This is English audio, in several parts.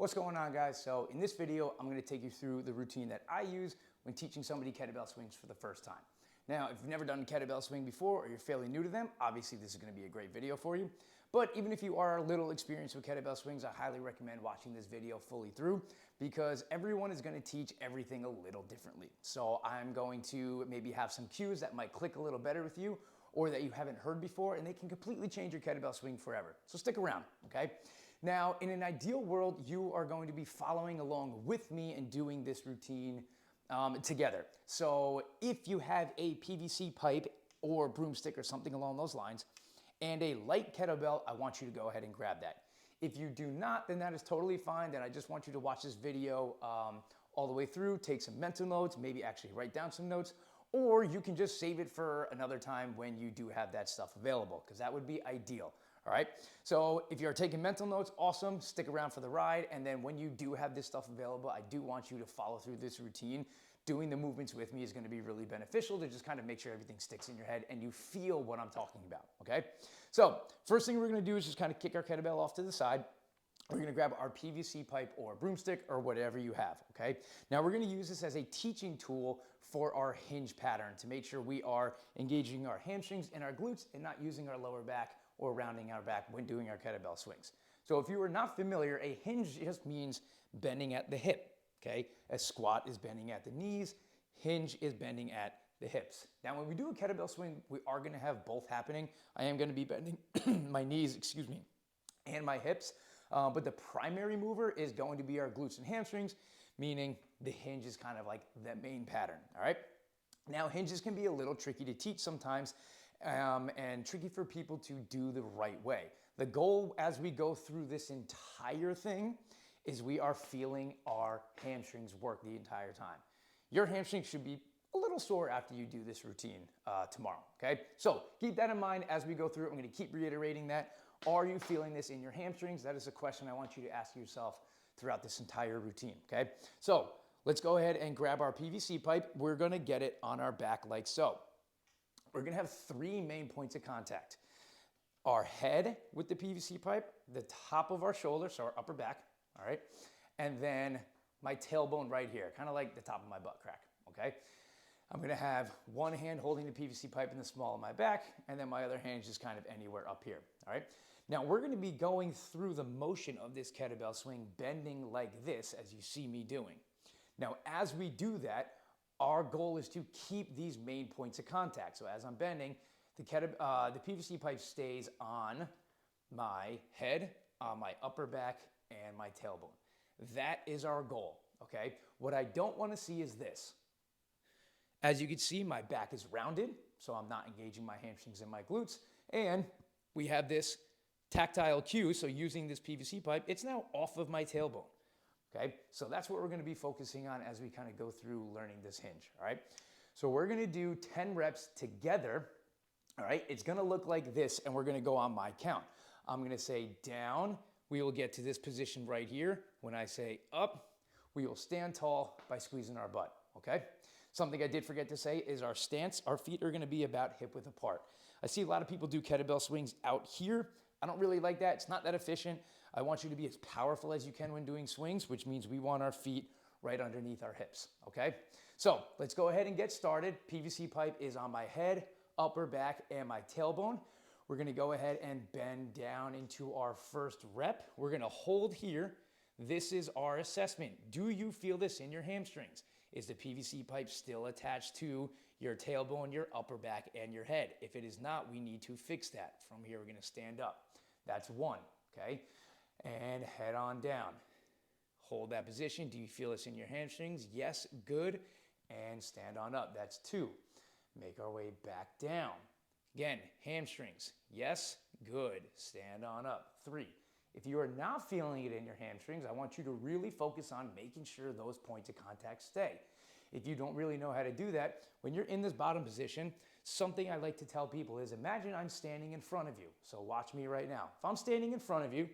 What's going on, guys? So in this video, I'm going to take you through the routine that I use when teaching somebody kettlebell swings for the first time. Now, if you've never done a kettlebell swing before or you're fairly new to them, obviously this is going to be a great video for you. But even if you are a little experienced with kettlebell swings, I highly recommend watching this video fully through because everyone is going to teach everything a little differently. So I'm going to maybe have some cues that might click a little better with you or that you haven't heard before, and they can completely change your kettlebell swing forever. So stick around, okay? Now, in an ideal world, you are going to be following along with me and doing this routine together. So if you have a PVC pipe or broomstick or something along those lines and a light kettlebell, I want you to go ahead and grab that. If you do not, then that is totally fine. Then I just want you to watch this video all the way through, take some mental notes, maybe actually write down some notes, or you can just save it for another time when you do have that stuff available, because that would be ideal. All right, so if you're taking mental notes, awesome, stick around for the ride. And then when you do have this stuff available, I do want you to follow through this routine. Doing the movements with me is going to be really beneficial to just kind of make sure everything sticks in your head and you feel what I'm talking about, okay? So first thing we're going to do is just kind of kick our kettlebell off to the side. We're going to grab our PVC pipe or broomstick or whatever you have, okay? Now we're going to use this as a teaching tool for our hinge pattern to make sure we are engaging our hamstrings and our glutes and not using our lower back or rounding our back when doing our kettlebell swings. So if you are not familiar, a hinge just means bending at the hip, okay? A squat is bending at the knees, hinge is bending at the hips. Now when we do a kettlebell swing, we are gonna have both happening. I am gonna be bending my knees, and my hips, but the primary mover is going to be our glutes and hamstrings, meaning the hinge is kind of like the main pattern, all right? Now hinges can be a little tricky to teach sometimes, and tricky for people to do the right way. The goal as we go through this entire thing is we are feeling our hamstrings work the entire time. Your hamstrings should be a little sore after you do this routine tomorrow, okay? So keep that in mind as we go through it. I'm gonna keep reiterating that. Are you feeling this in your hamstrings? That is a question I want you to ask yourself throughout this entire routine, okay? So let's go ahead and grab our PVC pipe. We're gonna get it on our back like so. We're gonna have three main points of contact. Our head with the PVC pipe, the top of our shoulder, so our upper back, all right? And then my tailbone right here, kind of like the top of my butt crack, okay? I'm gonna have one hand holding the PVC pipe in the small of my back, and then my other hand is just kind of anywhere up here, all right? Now we're gonna be going through the motion of this kettlebell swing, bending like this, as you see me doing. Now, as we do that, our goal is to keep these main points of contact. So as I'm bending, the PVC pipe stays on my head, on my upper back, and my tailbone. That is our goal, okay? What I don't wanna see is this. As you can see, my back is rounded, so I'm not engaging my hamstrings and my glutes. And we have this tactile cue, so using this PVC pipe, it's now off of my tailbone. Okay, so that's what we're gonna be focusing on as we kind of go through learning this hinge, all right? So we're gonna do 10 reps together, all right? It's gonna look like this, and we're gonna go on my count. I'm gonna say down, we will get to this position right here. When I say up, we will stand tall by squeezing our butt, okay? Something I did forget to say is our stance. Our feet are gonna be about hip width apart. I see a lot of people do kettlebell swings out here. I don't really like that. It's not that efficient. I want you to be as powerful as you can when doing swings, which means we want our feet right underneath our hips, okay? So let's go ahead and get started. PVC pipe is on my head, upper back, and my tailbone. We're gonna go ahead and bend down into our first rep. We're gonna hold here. This is our assessment. Do you feel this in your hamstrings? Is the PVC pipe still attached to your tailbone, your upper back, and your head? If it is not, we need to fix that. From here, we're gonna stand up. That's one, okay? And head on down. Hold that position. Do you feel this in your hamstrings? Yes, good. And stand on up. That's two. Make our way back down. Again, hamstrings. Yes, good. Stand on up. Three. If you are not feeling it in your hamstrings, I want you to really focus on making sure those points of contact stay. If you don't really know how to do that, when you're in this bottom position, something I like to tell people is imagine I'm standing in front of you. So watch me right now. If I'm standing in front of you,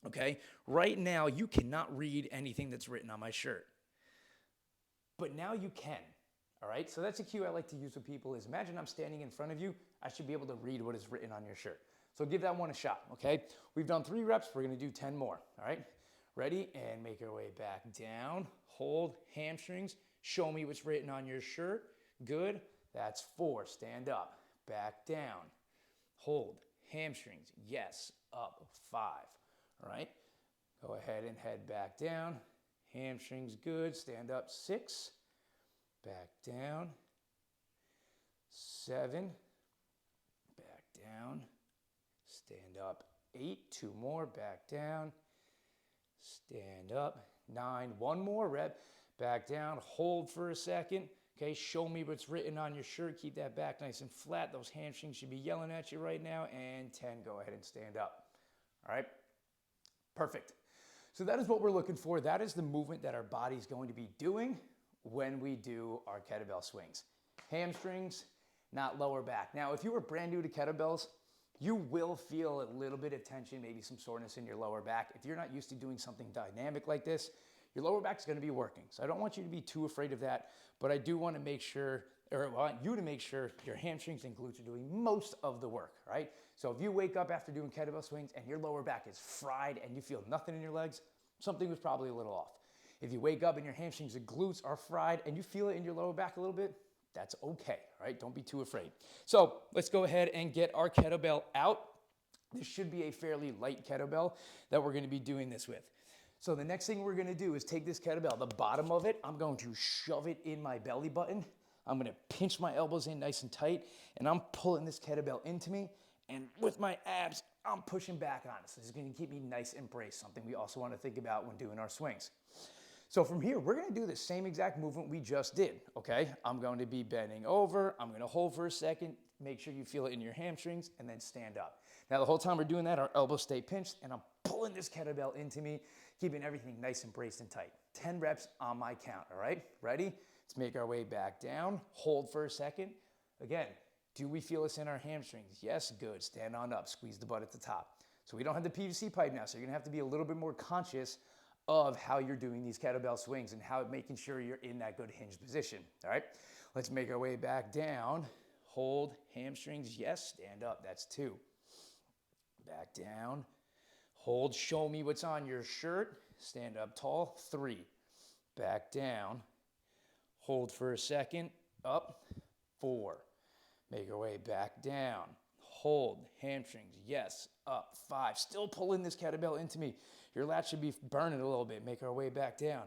okay, right now you cannot read anything that's written on my shirt. But now you can, all right? So that's a cue I like to use with people is imagine I'm standing in front of you, I should be able to read what is written on your shirt. So give that one a shot, okay? We've done 3 reps, we're gonna do 10 more, all right? Ready? And make our way back down. Hold, hamstrings. Show me what's written on your shirt. Good. That's 4. Stand up. Back down. Hold, hamstrings. Yes. Up. 5. All right. Go ahead and head back down. Hamstrings. Good. Stand up. 6. Back down. 7. Back down. Stand up. 8. 2 more. Back down. Stand up. 9. 1 more rep. Back down. Hold for a second. Okay, show me what's written on your shirt. Keep that back nice and flat. Those hamstrings should be yelling at you right now. And 10. Go ahead and stand up. All right? Perfect. So that is what we're looking for. That is the movement that our body's going to be doing when we do our kettlebell swings. Hamstrings, not lower back. Now, if you were brand new to kettlebells, you will feel a little bit of tension, maybe some soreness in your lower back. If you're not used to doing something dynamic like this, your lower back is going to be working. So I don't want you to be too afraid of that, but I do want to make sure, or I want you to make sure your hamstrings and glutes are doing most of the work, right? So if you wake up after doing kettlebell swings and your lower back is fried and you feel nothing in your legs, something was probably a little off. If you wake up and your hamstrings and glutes are fried and you feel it in your lower back a little bit, that's okay, right? Don't be too afraid. So let's go ahead and get our kettlebell out. This should be a fairly light kettlebell that we're gonna be doing this with. So the next thing we're gonna do is take this kettlebell, the bottom of it, I'm going to shove it in my belly button. I'm gonna pinch my elbows in nice and tight, and I'm pulling this kettlebell into me, and with my abs, I'm pushing back on it. So this is gonna keep me nice and braced, something we also wanna think about when doing our swings. So from here, we're gonna do the same exact movement we just did, okay? I'm going to be bending over, I'm gonna hold for a second, make sure you feel it in your hamstrings, and then stand up. Now the whole time we're doing that, our elbows stay pinched, and I'm pulling this kettlebell into me, keeping everything nice and braced and tight. 10 reps on my count, all right? Ready? Let's make our way back down, hold for a second. Again, do we feel this in our hamstrings? Yes, good, stand on up, squeeze the butt at the top. So we don't have the PVC pipe now, so you're gonna have to be a little bit more conscious of how you're doing these kettlebell swings and how making sure you're in that good hinge position, all right? Let's make our way back down. Hold, hamstrings, yes, stand up, that's 2. Back down, hold, show me what's on your shirt, stand up tall, 3. Back down, hold for a second, up, 4. Make our way back down, hold, hamstrings, yes, up, 5. Still pulling this kettlebell into me. Your lats should be burning a little bit. Make our way back down.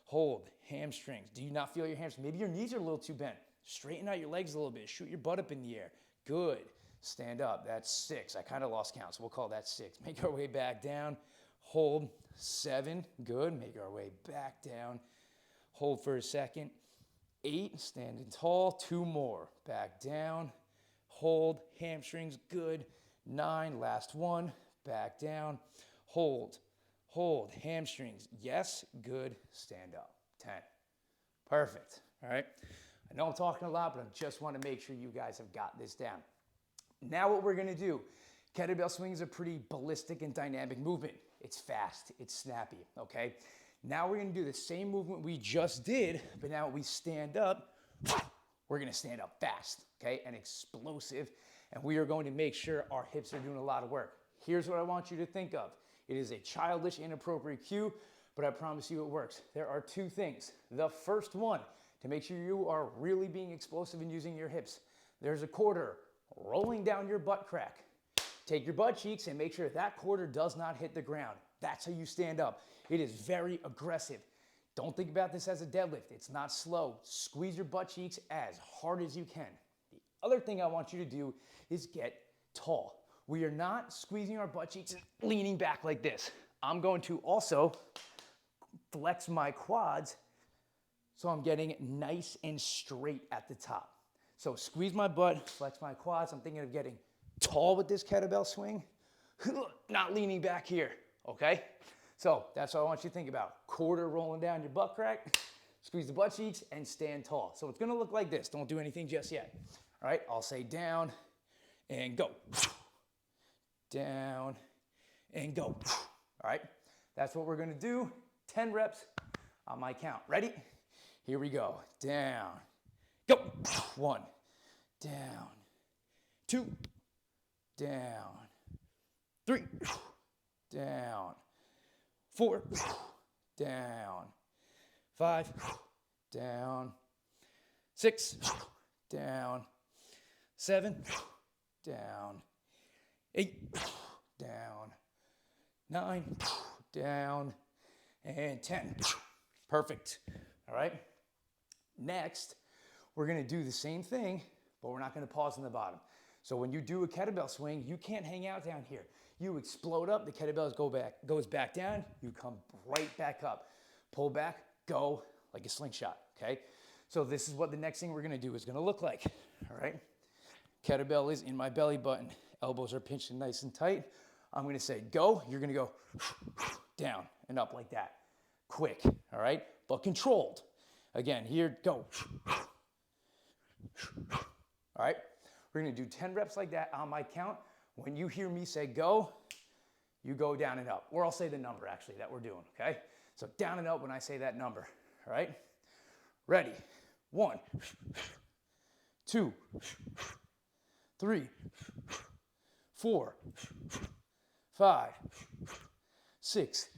Hold, hamstrings. Do you not feel your hamstrings? Maybe your knees are a little too bent. Straighten out your legs a little bit. Shoot your butt up in the air. Good. Stand up. That's 6. I kind of lost count, so we'll call that 6. Make our way back down. Hold, 7. Good. Make our way back down. Hold for a second. 8. Standing tall. 2 more. Back down. Hold, hamstrings. Good. 9. Last one. Back down. Hold. Hold, hamstrings, yes, good, stand up, 10. Perfect, all right? I know I'm talking a lot, but I just wanna make sure you guys have got this down. Now what we're gonna do, kettlebell swing is a pretty ballistic and dynamic movement. It's fast, it's snappy, okay? Now we're gonna do the same movement we just did, but now we stand up, we're gonna stand up fast, okay, and explosive, and we are going to make sure our hips are doing a lot of work. Here's what I want you to think of. It is a childish, inappropriate cue, but I promise you it works. There are 2 things. The first one, to make sure you are really being explosive and using your hips. There's a quarter rolling down your butt crack. Take your butt cheeks and make sure that quarter does not hit the ground. That's how you stand up. It is very aggressive. Don't think about this as a deadlift. It's not slow. Squeeze your butt cheeks as hard as you can. The other thing I want you to do is get tall. We are not squeezing our butt cheeks and leaning back like this. I'm going to also flex my quads so I'm getting nice and straight at the top. So squeeze my butt, flex my quads. I'm thinking of getting tall with this kettlebell swing, not leaning back here, okay? So that's what I want you to think about. Quarter rolling down your butt crack, squeeze the butt cheeks, and stand tall. So it's gonna look like this. Don't do anything just yet. All right, I'll say down and go. Down and go. All right, that's what we're gonna do. 10 reps on my count. Ready? Here we go. Down, go. 1, down, 2, down, 3, down, 4, down. 5, down. 6, down. 7, down. 8, down. 9, down. And 10. Perfect. All right. Next, we're going to do the same thing, but we're not going to pause in the bottom. So when you do a kettlebell swing, you can't hang out down here. You explode up, the kettlebells goes back down, you come right back up. Pull back, go like a slingshot, okay? So this is what the next thing we're gonna do is gonna look like, all right? Kettlebell is in my belly button. Elbows are pinched in nice and tight. I'm gonna say go, you're gonna go down and up like that. Quick, all right? But controlled. Again, here, go. All right? We're gonna do 10 reps like that on my count. When you hear me say go, you go down and up. Or I'll say the number actually that we're doing, okay? So down and up when I say that number, all right? Ready? 1, 2, 3, 4, 5, 6,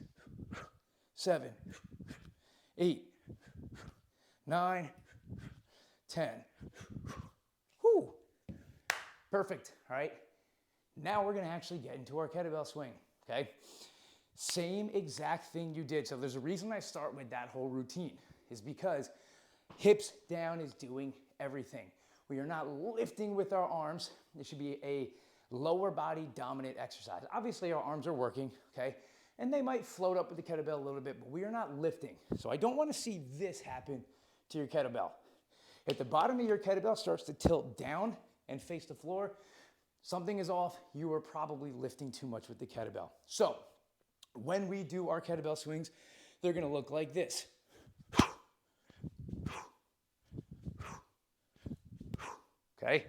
7, 8, 9, 10. Whew. Perfect, all right? Now we're gonna actually get into our kettlebell swing, okay? Same exact thing you did. So there's a reason I start with that whole routine is because hips down is doing everything. We are not lifting with our arms. It should be a lower body dominant exercise. Obviously our arms are working, okay? And they might float up with the kettlebell a little bit, but we are not lifting. So I don't wanna see this happen to your kettlebell. If the bottom of your kettlebell starts to tilt down and face the floor, something is off. You are probably lifting too much with the kettlebell. So when we do our kettlebell swings, they're gonna look like this. Okay?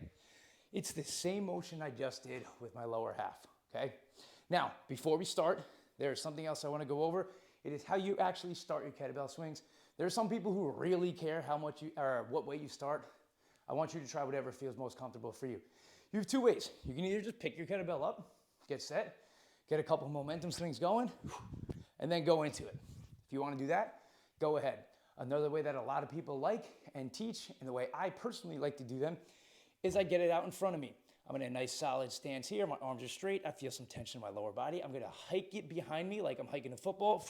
It's the same motion I just did with my lower half, okay? Now, before we start, there's something else I wanna go over. It is how you actually start your kettlebell swings. There are some people who really care how much you, or what way you start. I want you to try whatever feels most comfortable for you. You have two ways. You can either just pick your kettlebell up, get set, get a couple momentum swings going, and then go into it. If you want to do that, go ahead. Another way that a lot of people like and teach, and the way I personally like to do them, is I get it out in front of me. I'm in a nice solid stance here. My arms are straight. I feel some tension in my lower body. I'm going to hike it behind me like I'm hiking a football.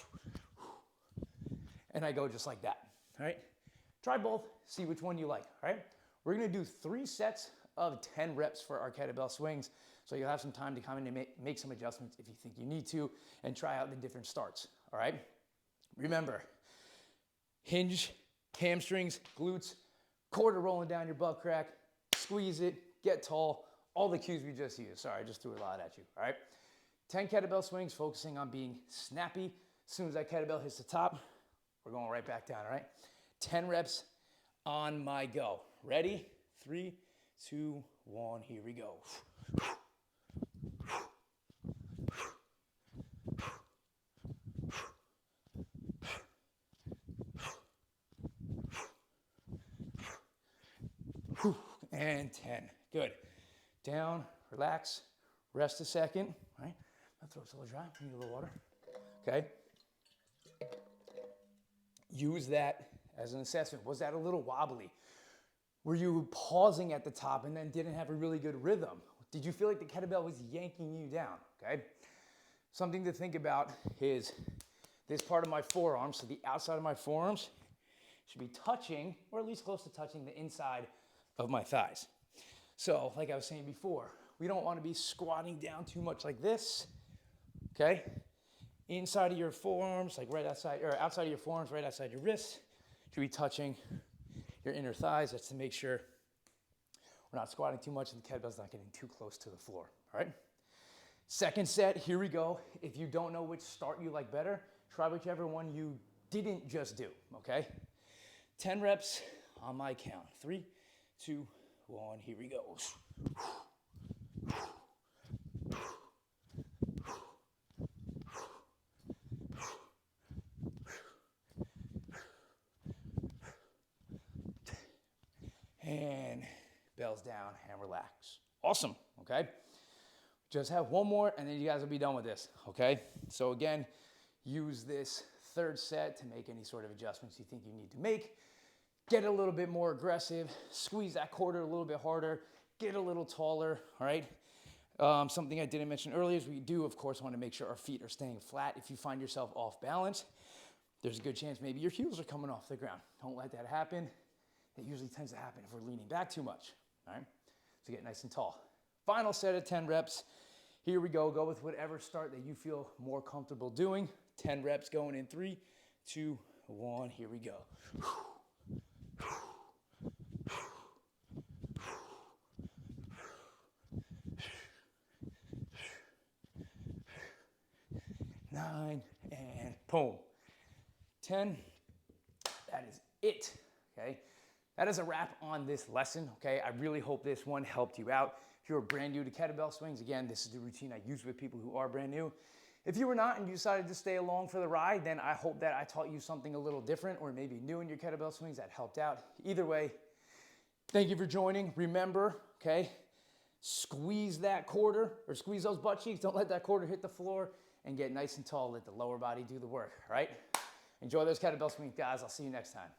And I go just like that, all right? Try both, see which one you like, all right? We're going to do 3 sets of 10 reps for our kettlebell swings. So you'll have some time to come in and make some adjustments if you think you need to and try out the different starts, all right? Remember, hinge, hamstrings, glutes, quarter rolling down your butt crack, squeeze it, get tall, all the cues we just used. Sorry, I just threw a lot at you, all right? 10 kettlebell swings, focusing on being snappy. As soon as that kettlebell hits the top, we're going right back down, all right? 10 reps on my go. Ready? 3, 2, 1, here we go. And 10, good. Down, relax, rest a second, all right? My throat's a little dry, I need a little water, okay? Use that as an assessment. Was that a little wobbly? Were you pausing at the top and then didn't have a really good rhythm? Did you feel like the kettlebell was yanking you down, okay? Something to think about is this part of my forearm, so the outside of my forearms should be touching, or at least close to touching, the inside of my thighs. So, like I was saying before, we don't want to be squatting down too much like this, okay? Inside of your forearms, like right outside, or outside of your forearms, right outside your wrists, should be touching your inner thighs. That's to make sure we're not squatting too much and the kettlebell's not getting too close to the floor, all right? Second set, here we go. If you don't know which start you like better, try whichever one you didn't just do, okay? 10 reps on my count. 3, 2, 1, here we go. And bells down and relax. Awesome, okay? Just have one more and then you guys will be done with this, okay? So again, use this third set to make any sort of adjustments you think you need to make. Get a little bit more aggressive, squeeze that quarter a little bit harder, get a little taller, all right? Something I didn't mention earlier is we do, of course, want to make sure our feet are staying flat. If you find yourself off balance, there's a good chance maybe your heels are coming off the ground. Don't let that happen. It usually tends to happen if we're leaning back too much, all right? So get nice and tall. Final set of 10 reps. Here we go. Go with whatever start that you feel more comfortable doing. 10 reps going in 3, 2, 1. Here we go. 9, and boom. 10, that is it, okay? That is a wrap on this lesson, okay? I really hope this one helped you out. If you're brand new to kettlebell swings, again, this is the routine I use with people who are brand new. If you were not and you decided to stay along for the ride, then I hope that I taught you something a little different or maybe new in your kettlebell swings that helped out. Either way, thank you for joining. Remember, okay, squeeze that quarter or squeeze those butt cheeks. Don't let that quarter hit the floor and get nice and tall. Let the lower body do the work, all right? Enjoy those kettlebell swings, guys. I'll see you next time.